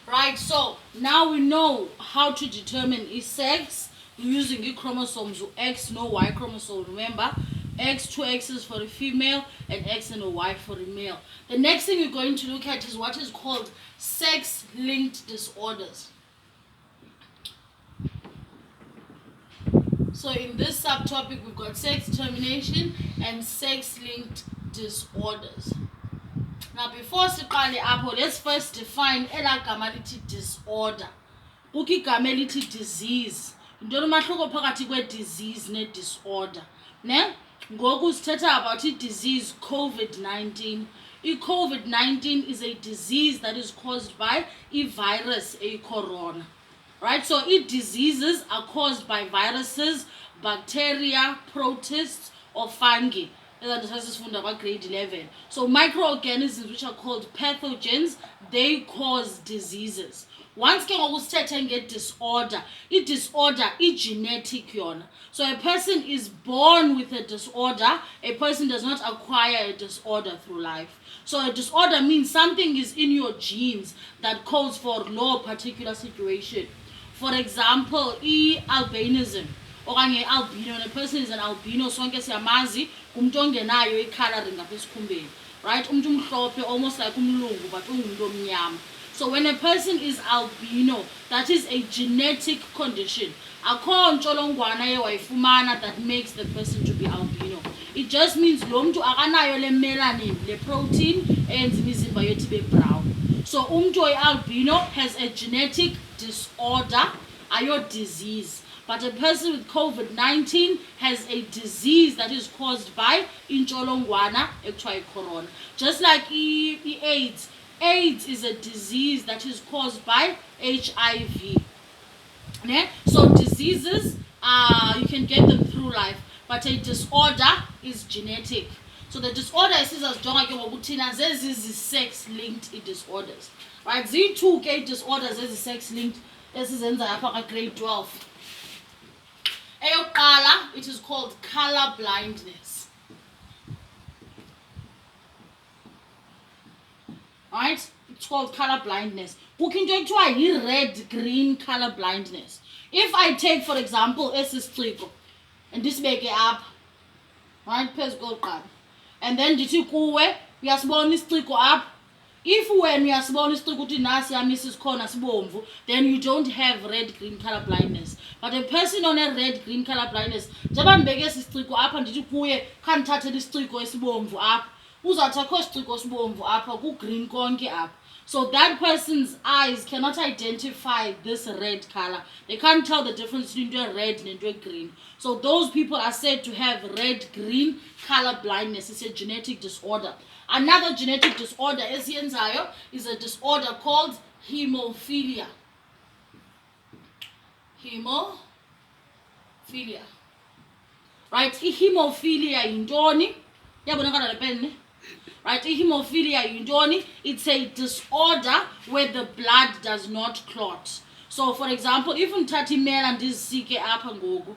Right, so now we know how to determine is sex using the chromosomes X, no Y chromosome. Remember, X, two X's for the female and X and a Y for the male. The next thing we're going to look at is what is called sex-linked disorders. So in this subtopic, we've got sex determination and sex-linked disorders. Now before siqale apho, let's first define elagama lithi disorder. Kukho igama elithi disease. Yintoni umahluko phakathi kwe-disease ne-disorder? Ne? Ngoku sithetha about i-disease COVID-19. I-COVID-19 is a disease that is caused by i-virus, corona. Right? So diseases are caused by viruses, bacteria, protists, or fungi. Grade 11. So microorganisms, which are called pathogens, they cause diseases. Once ke ngokusithethe nge-disorder, i-disorder i-genetic yona. So a person is born with a disorder. A person does not acquire a disorder through life. So a disorder means something is in your genes that calls for no particular situation. For example, albinism okanye albino. When a person is an albino, sonke siyamazi umuntu ongenayo i-coloring apha esikhumbeni. Right? Umuntu umhlophe, almost like umlungu, but ungumuntu omnyama. So when a person is albino, that is a genetic condition. Akho ntsholongwana ewayifumana that makes the person to be albino. It just means lo muntu akanayo le melanin, le protein eyenza imizimba yethu ibe brown. So umuntu oyi-albino has a genetic disorder, ayo disease. But a person with COVID-19 has a disease that is caused by intsholongwana ekuthiwa corona. Just like AIDS. AIDS is a disease that is caused by HIV. So diseases, you can get them through life, but a disorder is genetic. So the disorder is sex-linked disorders. Right? Z2 disorders is sex-linked. This is in the grade 12. It is called color blindness. Right? It's called color blindness. We can do it red-green color blindness. If I take, for example, this trigo, and this make it up, right? And then did you go away? We are small this trigo up. If when we are small this trigo to nasi Mrs. Corner, then you don't have red-green color blindness. But a person on a red-green color blindness, Jaban beges is trigo up, and did you go away? Can't touch this trigo is up. Green up. So that person's eyes cannot identify this red color. They can't tell the difference between a red and a green. So those people are said to have red-green color blindness. It's a genetic disorder. Another genetic disorder is a disorder called hemophilia. Hemophilia. Right? Hemophilia yintoni? Yabonakala le pen. Right, hemophilia, it's a disorder where the blood does not clot. So, for example, if umthatha imela and this sike apha ngoku,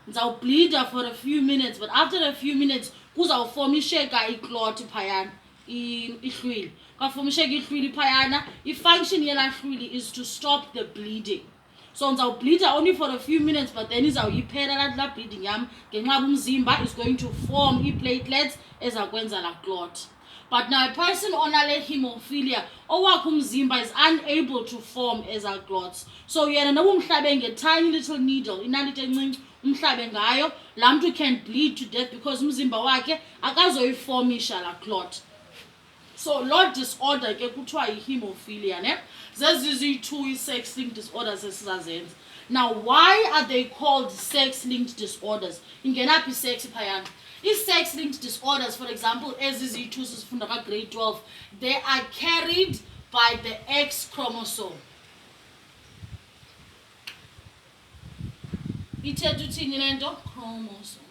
ngizawubleeda for a few minutes, but after a few minutes, kuzawufomisheka i-clot phayana, ihlwili. Kwafomisheka ihlwili phayana, i-function yela hlwili is to stop the bleeding. So ngizawubleeda only for a few minutes, but then izawuyiphela la bleeding yam ngenxa umzimba is going to form i-platelets ezakwenza la clot. But now a person on a hemophilia, umzimba is unable to form eza clots. So yena noba umhlabe nge tiny little needle, inalite encinci umhlabe ngayo, laa mntu can bleed to death because umzimba wakhe akazoyiformisha la clot. So loo disorder ke kuthiwa yi-hemophilia, ne? Zezi two sex-linked disorders esizazenza. Now why are they called sex-linked disorders? Ingenaphi sex phayana? Sex-linked disorders, for example, as is sifunda grade 12, they are carried by the X chromosome. Chromosome.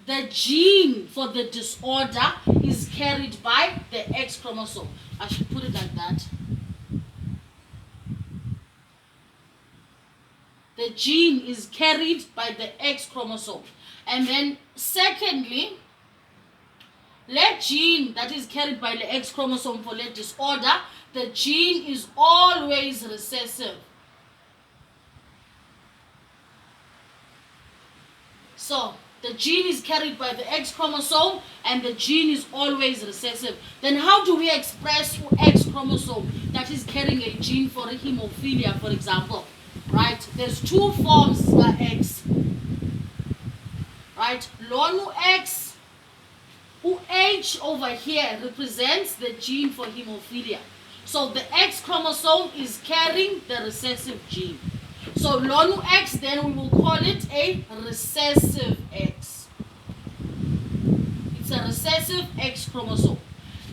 The gene for the disorder is carried by the X chromosome. I should put it like that. The gene is carried by the X chromosome. And then secondly, Le gene that is carried by the X chromosome for the disorder, the gene is always recessive. So the gene is carried by the X chromosome and the gene is always recessive. Then how do we express X chromosome that is carrying a gene for a hemophilia, for example? Right? There's two forms of X. Right? Lonu X, H over here represents the gene for hemophilia. So the X chromosome is carrying the recessive gene. So lonu X, then we will call it a recessive X. It's a recessive X chromosome.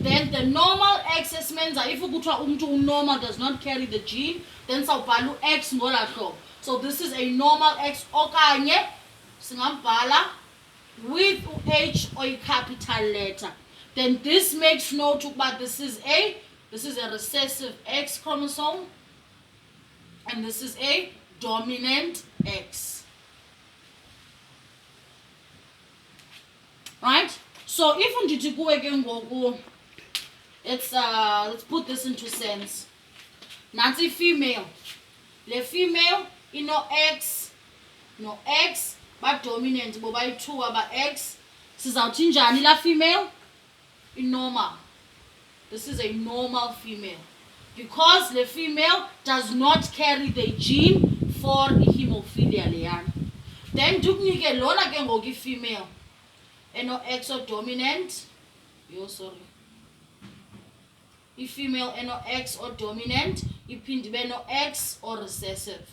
Then the normal X means that if normal does not carry the gene, then sawubhala X ngolahlobo. So this is a normal X okanye singambhala with H or a capital letter. Then this makes note about this is a recessive X chromosome and this is a dominant X. Right? So if undithi kuwe ke ngoku, let's put this into sense. Nansi female. Le female ino X, no X, but dominant boba 2 aba X. Sizawuthi njani la female? Normal. This is a normal female because the female does not carry the gene for hemophilia leyana. Then dukunike lona ke ngoku female eno X or dominant. Female eno X or dominant, iphinde ibe no X or recessive.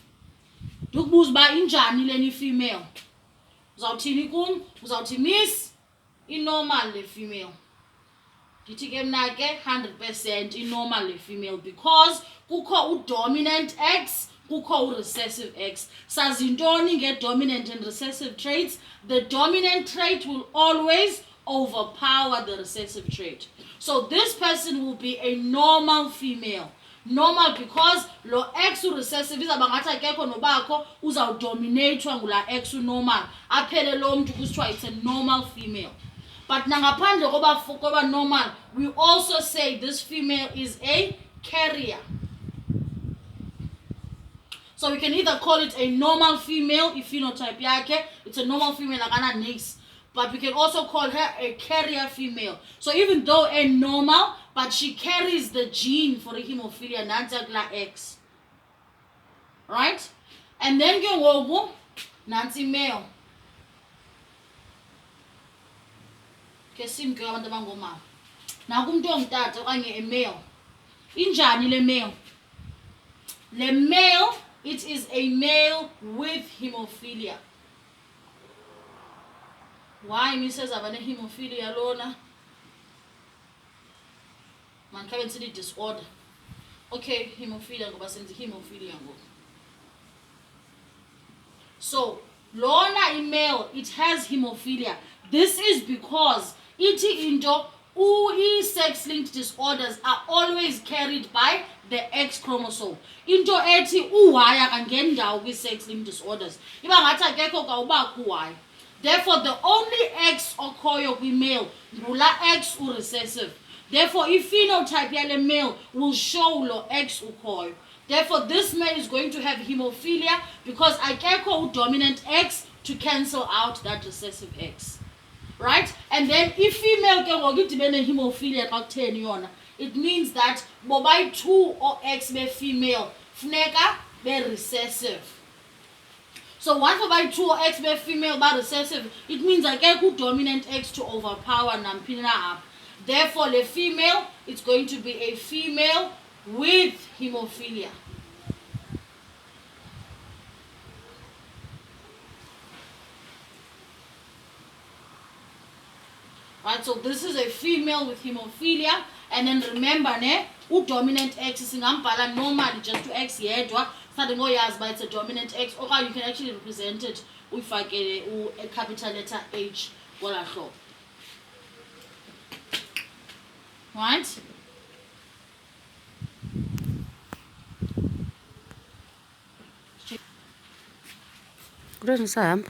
Dukubuza ba injani leni female. Uzawuthini kum? Uzawuthi miss normal le female. Dithi ke mna ke 100% normal le female because kukho dominant X, kukho recessive X. Sazi ntoni nge-dominant and recessive traits? The dominant trait will always overpower the recessive trait. So this person will be a normal female. Normal because lo X recessive izaba ngathi akekho nobakho uzawudominatwa ngula X normal. Aphele lo mntu kusithiwa it's a normal female. But nangaphandle koba normal, we also say this female is a carrier. So we can either call it a normal female if phenotype yake, it's a normal female akana nix. But we can also call her a carrier female. So even though a normal, but she carries the gene for the hemophilia, nanti X. Right? And then ke ngoku nanti male. Ke simke abantu abangomama. Naku umuntu ongutata okanye a male. Injani le male? Le male, it is a male with hemophilia. Why Mrs. Abane hemophilia lona? Man can't see the disorder. Okay, hemophilia ngoba senze hemophilia ngoku. So, lona email, it has hemophilia. This is because iti into sex-linked disorders are always carried by the X chromosome. Into eti Y akangeni ndawo kwi-sex-linked disorders. Iba ngathi akekho ka uba ku-Y. Therefore, the only X okhoyo kwi-male ngula X recessive. Therefore, if phenotype yale male will show lo X ukhoyo. Therefore, this male is going to have hemophilia because akekho dominant X to cancel out that recessive X. Right? And then if female ke ngoku idibene hemophilia xa kutheni yona, it means that bobayi 2 or X be female funeka be recessive. So one for by 2 or X be female but recessive, it means akekho dominant X to overpower namphi na up. Therefore, the female, it's going to be a female with hemophilia. Right, so this is a female with hemophilia, and then remember, dominant X is singambhala normally just to X yedwa, starting ngoyazi but it's a dominant X, or you can actually represent it with a capital letter H. Right? Grade12.